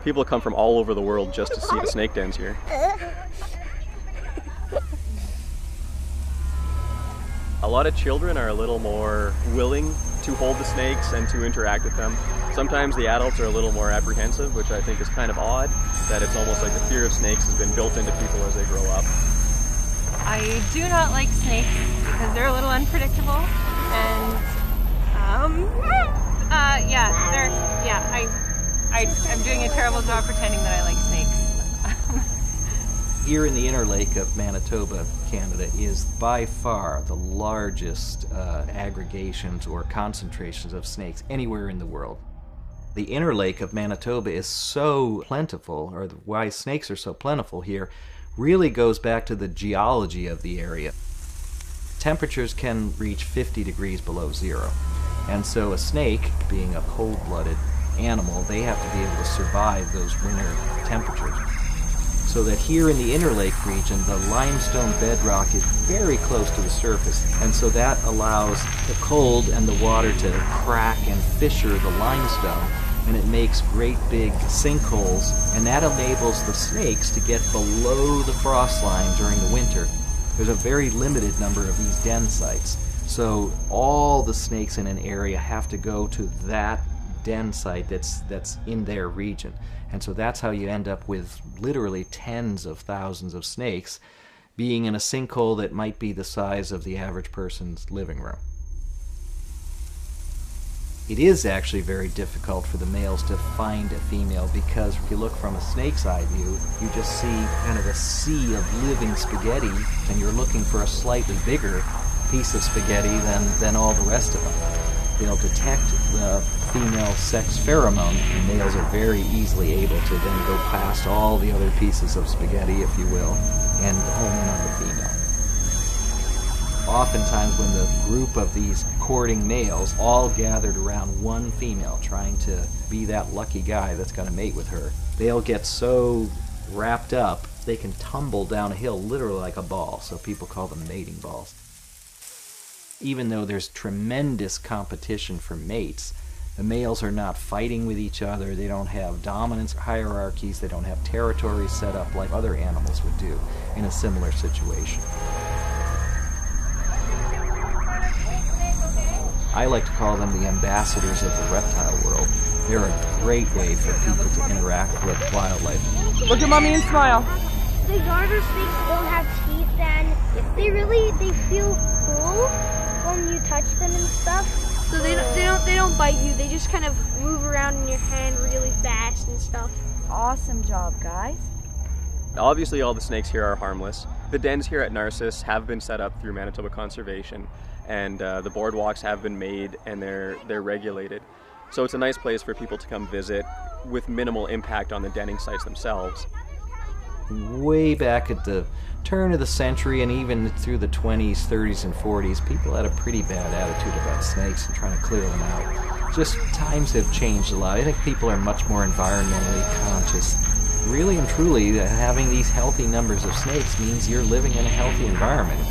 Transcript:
People come from all over the world just to see the snake dens here. A lot of children are a little more willing to hold the snakes and to interact with them. Sometimes the adults are a little more apprehensive, which I think is kind of odd, that it's almost like the fear of snakes has been built into people as they grow up. I do not like snakes because they're a little unpredictable, and I'm doing a terrible job pretending that I like snakes. Here in the Inner Lake of Manitoba, Canada, is by far the largest aggregations or concentrations of snakes anywhere in the world. The Inner Lake of Manitoba is so plentiful, or why snakes are so plentiful here, really goes back to the geology of the area. Temperatures can reach 50 degrees below zero, and so a snake, being a cold-blooded animal, they have to be able to survive those winter temperatures. So that here in the Inner Lake region, the limestone bedrock is very close to the surface, and so that allows the cold and the water to crack and fissure the limestone, and it makes great big sinkholes, and that enables the snakes to get below the frost line during the winter. There's a very limited number of these den sites, so all the snakes in an area have to go to that den site that's in their region. And so that's how you end up with literally tens of thousands of snakes being in a sinkhole that might be the size of the average person's living room. It is actually very difficult for the males to find a female because if you look from a snake's eye view, you just see kind of a sea of living spaghetti, and you're looking for a slightly bigger piece of spaghetti than all the rest of them. They'll detect the female sex pheromone, and males are very easily able to then go past all the other pieces of spaghetti, if you will, and home in on the female. Oftentimes when the group of these courting males all gathered around one female trying to be that lucky guy that's going to mate with her, they'll get so wrapped up they can tumble down a hill literally like a ball, so people call them mating balls. Even though there's tremendous competition for mates, the males are not fighting with each other, they don't have dominance hierarchies, they don't have territories set up like other animals would do in a similar situation. I like to call them the ambassadors of the reptile world. They're a great way for people to interact with wildlife. Look at mommy and smile. The garter snakes don't have teeth, and they feel cool when you touch them and stuff. So they don't bite you. They just kind of move around in your hand really fast and stuff. Awesome job, guys. Obviously all the snakes here are harmless. The dens here at Narcissus have been set up through Manitoba Conservation, and the boardwalks have been made and they're regulated. So it's a nice place for people to come visit with minimal impact on the denning sites themselves. Way back at the turn of the century and even through the 20s, 30s, and 40s, people had a pretty bad attitude about snakes and trying to clear them out. Just times have changed a lot. I think people are much more environmentally conscious. Really and truly, having these healthy numbers of snakes means you're living in a healthy environment.